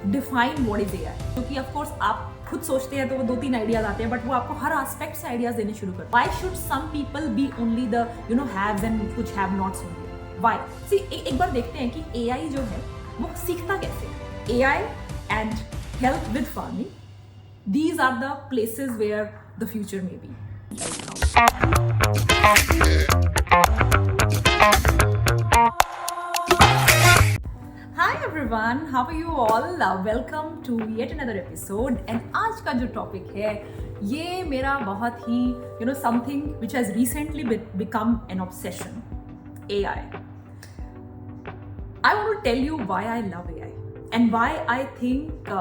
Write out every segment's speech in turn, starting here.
Define what is AI, क्योंकि of course आप खुद सोचते हैं तो वो 2-3 आइडियाज आते हैं, बट वो आपको हर एस्पेक्ट से आइडियाज देने शुरू करते हैं. Why should some people be only the haves and कुछ have nots only? Why? See एक बार देखते हैं कि एआई जो है वो सीखता कैसे है. AI and help with farming, these are the places where the future may be right now. Hi everyone, how are you all? Welcome to yet another episode. And आज का जो टॉपिक है ये मेरा बहुत ही something which has recently become an obsession, AI. I want to tell you why I love AI and why I think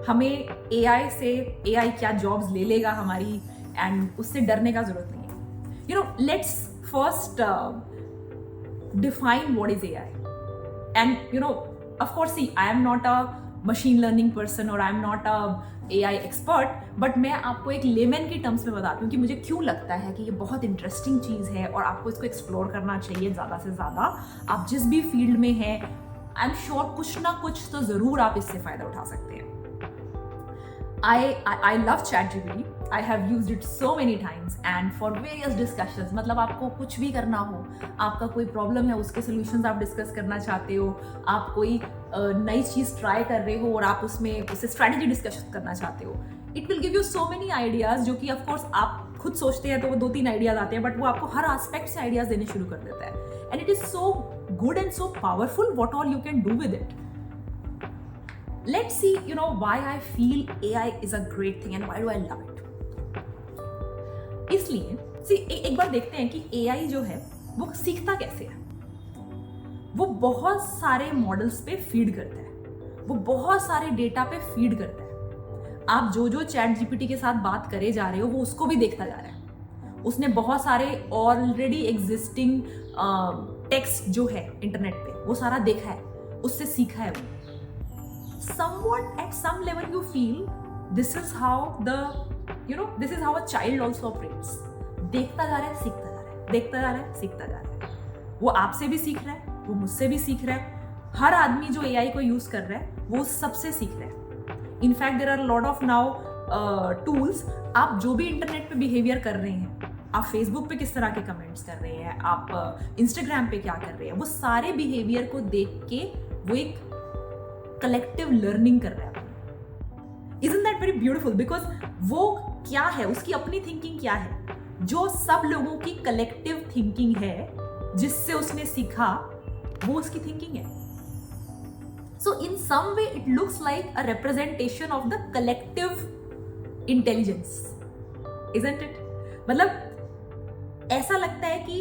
हमें AI क्या jobs ले लेगा हमारी, एंड उससे डरने का जरूरत नहीं है. Let's first define what is AI. And of course see I am not a machine learning person और I am not a AI expert, but मैं आपको एक लेमन की टर्म्स में बताती हूँ कि मुझे क्यों लगता है कि ये बहुत इंटरेस्टिंग चीज़ है और आपको इसको एक्सप्लोर करना चाहिए ज़्यादा से ज़्यादा. आप जिस भी फील्ड में हैं, आई एम श्योर कुछ ना कुछ तो ज़रूर आप इससे फ़ायदा उठा सकते हैं. I love ChatGPT. I have used it so many times and for various discussions. मतलब आपको कुछ भी करना हो, आपका कोई प्रॉब्लम है, उसके सॉल्यूशंस आप डिस्कस करना चाहते हो, आप कोई नई चीज़ ट्राई कर रहे हो और आप उससे स्ट्रैटेजी डिस्कस करना चाहते हो, it will give you so many ideas, जो कि ऑफ कोर्स आप खुद सोचते हैं तो वो 2-3 आइडियाज़ आते हैं, बट वो आपको हर एस्पेक्ट से आइडियाज़ देने शुरू कर देता है. And it is so good and so powerful what all you can do with it. Let's see, why I feel AI is a great thing and why do I love it. इसलिए एक बार देखते हैं कि AI जो है वो सीखता कैसे है. वो बहुत सारे मॉडल्स पे फीड करता है, वो बहुत सारे डेटा पे फीड करता है. आप जो चैट जीपीटी के साथ बात करे जा रहे हो वो उसको भी देखता जा रहा है. उसने बहुत सारे ऑलरेडी एग्जिस्टिंग टेक्स्ट जो है इंटरनेट पे वो सारा देखा है, उससे सीखा है. वो somewhat at some level you feel this is how a child also operates. देखता जा रहा है, सीखता जा रहा है, देखता जा रहा है, सीखता जा रहा है. वो आपसे भी सीख रहा है, वो मुझसे भी सीख रहा है. हर आदमी जो AI को यूज कर रहा है वो सबसे सीख रहा है. In fact there are lot of now tools. आप जो भी इंटरनेट पे बिहेवियर कर रहे हैं, आप फेसबुक पे किस तरह के कमेंट्स कर रहे हैं, आप इंस्टाग्राम पे क्या कर रहे हैं, वो सारे बिहेवियर को देख के वो एक कलेक्टिव लर्निंग कर रहा है. Isn't that very beautiful? Because वो क्या है, उसकी अपनी थिंकिंग क्या है, जो सब लोगों की कलेक्टिव थिंकिंग है, जिससे उसने सीखा, वो उसकी थिंकिंग है. So in some way it looks like a representation of the collective intelligence, isn't it? मतलब ऐसा लगता है कि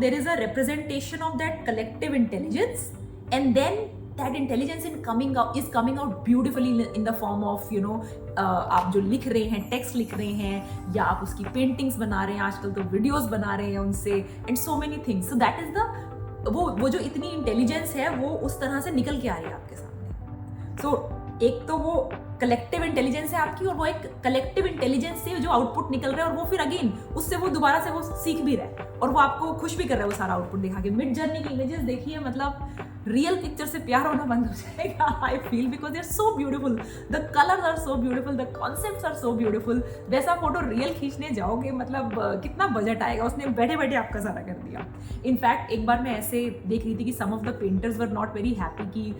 there is a representation of that collective intelligence and then that intelligence is coming out beautifully in the form of आप जो लिख रहे हैं, टेक्स्ट लिख रहे हैं, या आप उसकी पेंटिंग्स बना रहे हैं, आजकल तो वीडियोस बना रहे हैं उनसे, and so many things. So that is the वो जो इतनी इंटेलिजेंस है वो उस तरह से निकल के आ रही है आपके सामने. सो एक तो वो कलेक्टिव इंटेलिजेंस है आपकी, और वो एक कलेक्टिव इंटेलिजेंस से जो आउटपुट निकल रहा है, और वो फिर अगेन उससे वो दोबारा से वो सीख भी रहा है और वो आपको खुश भी कर रहा है वो सारा आउटपुट दिखा के. मिड जर्नी की इमेजेस देखिए, मतलब रियल पिक्चर से प्यार होना बंद हो जाएगा, I feel, because they are so beautiful, the colours are so beautiful, the concepts are so beautiful. वैसा फोटो रियल खींचने जाओगे, मतलब कितना बजट आएगा, उसने बैठे बैठे आपका सारा कर दिया. इनफैक्ट एक बार मैं ऐसे देख रही थी कि some of the painters were not very happy कि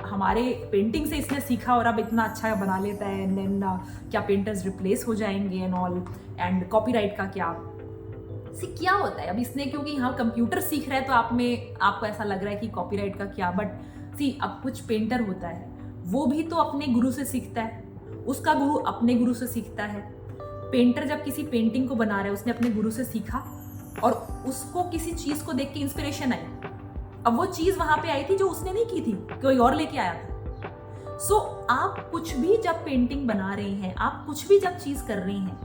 हमारे पेंटिंग से इसने सीखा और अब इतना अच्छा बना लेता है, एंड देन क्या पेंटर्स रिप्लेस हो जाएंगे एंड ऑल, एंड कॉपीराइट का क्या होता है. अब इसने क्योंकि कंप्यूटर सीख रहा है तो आपको ऐसा लग रहा है कि कॉपीराइट का क्या, बट अब कुछ पेंटर होता है वो भी तो अपने गुरु से सीखता है, उसका गुरु अपने गुरु से सीखता है. पेंटर जब किसी पेंटिंग को बना रहा है, उसने अपने गुरु से सीखा और उसको किसी चीज को देख के इंस्पिरेशन आई. अब वो चीज वहां पे आई थी जो उसने नहीं की थी, कोई और लेके आया था. सो आप कुछ भी जब पेंटिंग बना रहे हैं, आप कुछ भी जब चीज कर रहे हैं,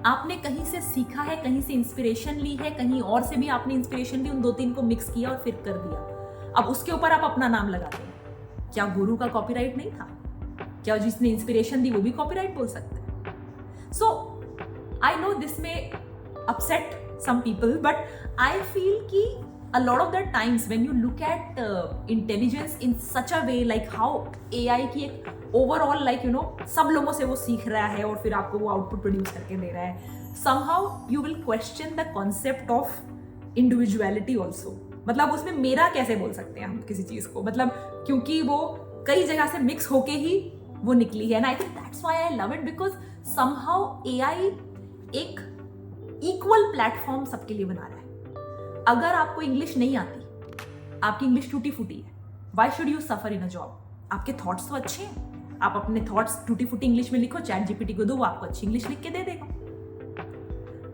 आपने कहीं से सीखा है, कहीं से इंस्पिरेशन ली है, कहीं और से भी आपने इंस्पिरेशन ली, उन 2-3 को मिक्स किया और फिर कर दिया. अब उसके ऊपर आप अपना नाम लगाते हैं. क्या गुरु का कॉपीराइट नहीं था? क्या जिसने इंस्पिरेशन दी वो भी कॉपीराइट बोल सकते हैं? So I know this may upset some people, but I feel कि a lot of the times when you look at intelligence in such a way, like how AI की एक overall like you know सब लोगों से वो सीख रहा है और फिर आपको वो आउटपुट प्रोड्यूस करके दे रहा है, somehow you will question the concept of individuality also. मतलब उसमें मेरा कैसे बोल सकते हैं हम किसी चीज को, मतलब क्योंकि वो कई जगह से मिक्स होके ही वो निकली है. And I think that's why I love it, because somehow AI एक इक्वल प्लेटफॉर्म सबके लिए बना रहा है. अगर आपको इंग्लिश नहीं आती, आपकी इंग्लिश टूटी फूटी है, why should you suffer in a job? आपके थॉट्स तो अच्छे हैं, आप अपने थॉट्स टूटी फूटी इंग्लिश में लिखो, चैट जीपीटी को दो, वो आपको अच्छी इंग्लिश लिख के दे देगा.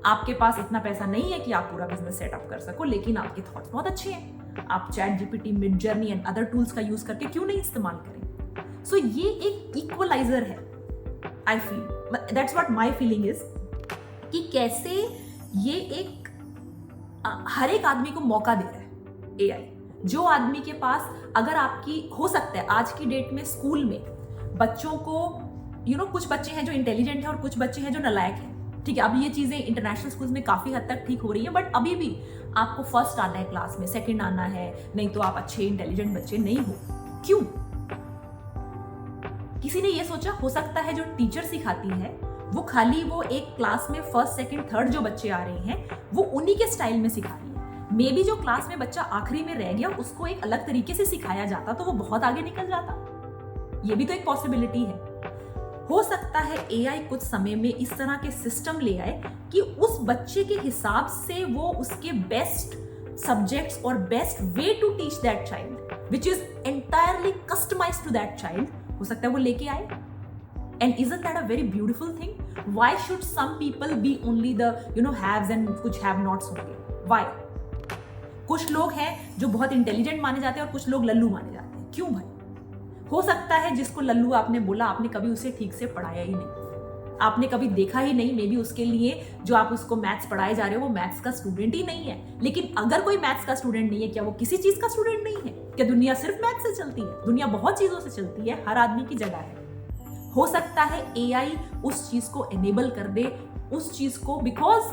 आपके पास इतना पैसा नहीं है कि आप पूरा बिजनेस सेटअप कर सको, लेकिन आपके थॉट्स बहुत अच्छे हैं, आप chat GPT, mid journey and other tools का यूज करके क्यों नहीं इस्तेमाल करें? सो ये एक इक्वलाइजर है. I feel that's what my feeling is कि कैसे ये एक हर एक आदमी को मौका दे रहा है AI. जो आदमी के पास, अगर आपकी हो सकता है आज की डेट में स्कूल में बच्चों को कुछ बच्चे हैं जो इंटेलिजेंट हैं और कुछ बच्चे हैं जो नालायक हैं. ठीक है, अब ये चीजें इंटरनेशनल स्कूल्स में काफी हद तक ठीक हो रही है, बट अभी भी आपको फर्स्ट आना है क्लास में, सेकंड आना है, नहीं तो आप अच्छे इंटेलिजेंट बच्चे नहीं हो. क्यों? किसी ने ये सोचा? हो सकता है जो टीचर सिखाती है वो खाली वो एक क्लास में फर्स्ट सेकंड थर्ड जो बच्चे आ रहे हैं वो उन्हीं के स्टाइल में सिखा रही है. मे बी जो क्लास में बच्चा आखिरी में रह गया उसको एक अलग तरीके से सिखाया जाता तो वो बहुत आगे निकल जाता. ये भी तो एक पॉसिबिलिटी है. हो सकता है AI कुछ समय में इस तरह के सिस्टम ले आए कि उस बच्चे के हिसाब से वो उसके बेस्ट सब्जेक्ट्स और best way to teach that child which is entirely customised to that child. हो सकता है वो लेके आए. And isn't that a very beautiful thing? Why should some people be only the haves and कुछ have nots होंगे? Why? कुछ लोग हैं जो बहुत इंटेलिजेंट माने जाते हैं और कुछ लोग लल्लू माने जाते हैं. क्यों भाई? हो सकता है जिसको लल्लू आपने बोला, आपने कभी उसे ठीक से पढ़ाया ही नहीं, आपने कभी देखा ही नहीं. मे बी उसके लिए जो आप उसको मैथ्स पढ़ाए जा रहे हो वो मैथ्स का स्टूडेंट ही नहीं है. लेकिन अगर कोई मैथ्स का स्टूडेंट नहीं है, क्या वो किसी चीज का स्टूडेंट नहीं है? क्या दुनिया सिर्फ मैथ्स से चलती है? दुनिया बहुत चीजों से चलती है, हर आदमी की जगह है. हो सकता है AI उस चीज को एनेबल कर दे, उस चीज को, बिकॉज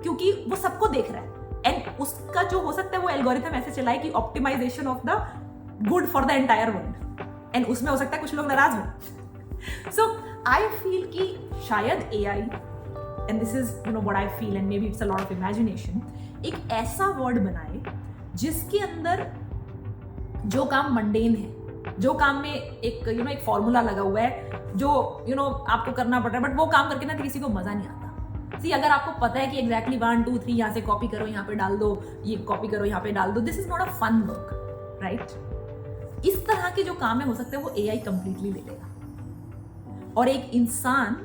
क्योंकि वो सबको देख रहा है एंड उसका जो हो सकता है वो एल्गोरिथम ऐसे चलाए कि optimisation of the good for the entire world, and उसमें हो सकता है कुछ लोग नाराज हो. सो आई फील कि शायद AI, and this is what I feel and may be it's a lot of imagination, एक ऐसा वर्ड बनाए जिसके अंदर जो काम मंडेन है, जो काम में एक एक फॉर्मूला लगा हुआ है जो आपको करना पड़ रहा है, बट वो काम करके ना किसी को मजा नहीं आता. सी, अगर आपको पता है कि एग्जैक्टली 1 2 3 यहाँ से कॉपी करो, यहाँ पे डाल दो, ये कॉपी करो, यहाँ पे डाल दो, this is not a fun work, right? इस तरह के जो काम है हो सकता है वो AI कंप्लीटली ले लेगा और एक इंसान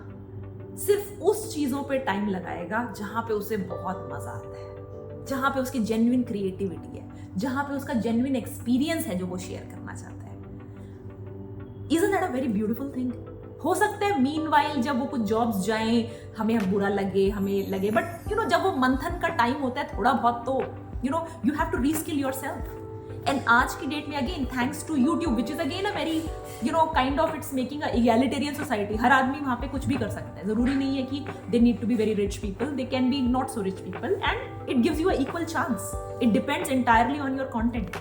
सिर्फ उस चीजों पे टाइम लगाएगा जहां पे उसे बहुत मजा आता है, जहां पे उसकी जेन्युइन क्रिएटिविटी है, जहां पे उसका जेन्युइन एक्सपीरियंस है जो वो शेयर करना चाहता है. Isn't that a very beautiful thing? हो सकता है मीनवाइल जब वो कुछ जॉब्स जाएं, हमें बुरा लगे, हमें लगे, बट जब वो मंथन का टाइम होता है थोड़ा बहुत, तो you have to reskill yourself. And आज की डेट में again thanks to YouTube which is again a very kind of it's making a egalitarian society. हर आदमी वहाँ पे कुछ भी कर सकता है. जरूरी नहीं है कि they need to be very rich people, they can be not so rich people, and it gives you a equal chance. It depends entirely on your content.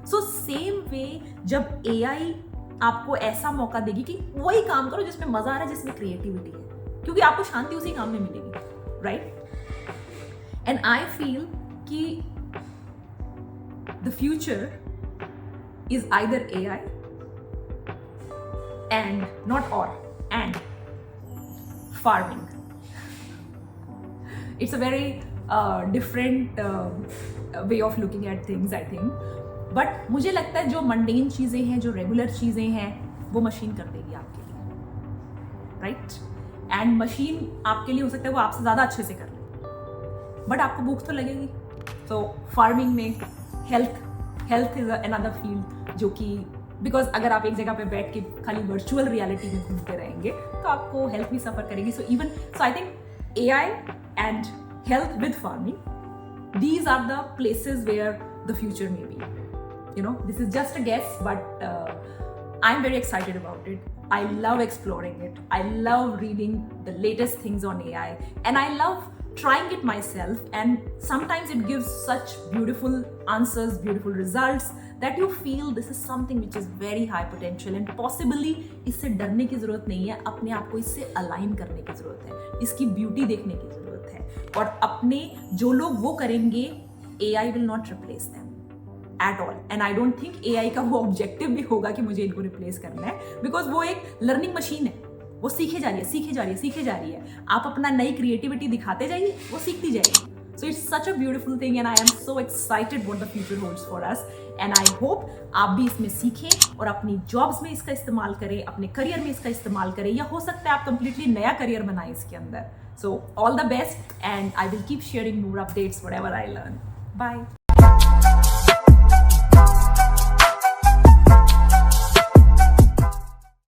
So same way जब AI आपको ऐसा मौका देगी कि वही काम करो जिसमें मजा आ रहा है, जिसमें क्रिएटिविटी है, क्योंकि आपको शांति उसी काम में मिलेगी, राइट? एंड आई फील कि the future is either AI and not और farming. It's a very different way of looking at things, I think. But मुझे लगता है जो मंडेन चीज़ें हैं, जो रेगुलर चीज़ें हैं, वो मशीन कर देगी आपके लिए, राइट? एंड मशीन आपके लिए हो सकता है वो आपसे ज़्यादा अच्छे से कर ले, बट आपको भूख तो लगेगी. तो फार्मिंग में हेल्थ इज अनदर फील्ड जो कि, बिकॉज अगर आप एक जगह पे बैठ के खाली वर्चुअल रियलिटी में घूमते रहेंगे तो आपको हेल्थ भी सफ़र करेगी. So I think AI and health with farming, these are the places where the future may be. This is just a guess, but I'm very excited about it. I love exploring it. I love reading the latest things on AI, and I love trying it myself, and sometimes it gives such beautiful answers, beautiful results that you feel this is something which is very high potential, and possibly इससे डरने की जरूरत नहीं है, अपने आप को इससे अलाइन करने की जरूरत है, इसकी ब्यूटी देखने की जरूरत है, और अपने जो लोग वो करेंगे, AI will not replace them at all, and I don't think AI का वो ऑब्जेक्टिव भी होगा कि मुझे इनको रिप्लेस करना है, बिकॉज वो एक लर्निंग मशीन है, वो सीखे जा रही है, सीखे जा रही है, सीखे जा रही है, आप अपना नई क्रिएटिविटी दिखाते जाइए, वो सीखती जाएगी। So it's such a beautiful thing, and I am so excited what the future holds for us, and I hope आप भी इसमें सीखें और अपनी जॉब्स में इसका इस्तेमाल करें, अपने करियर में इसका इस्तेमाल करें, या हो सकता है आप कंप्लीटली नया करियर बनाएं इसके अंदर। So all the best, and I will keep sharing more updates whatever I learn. Bye.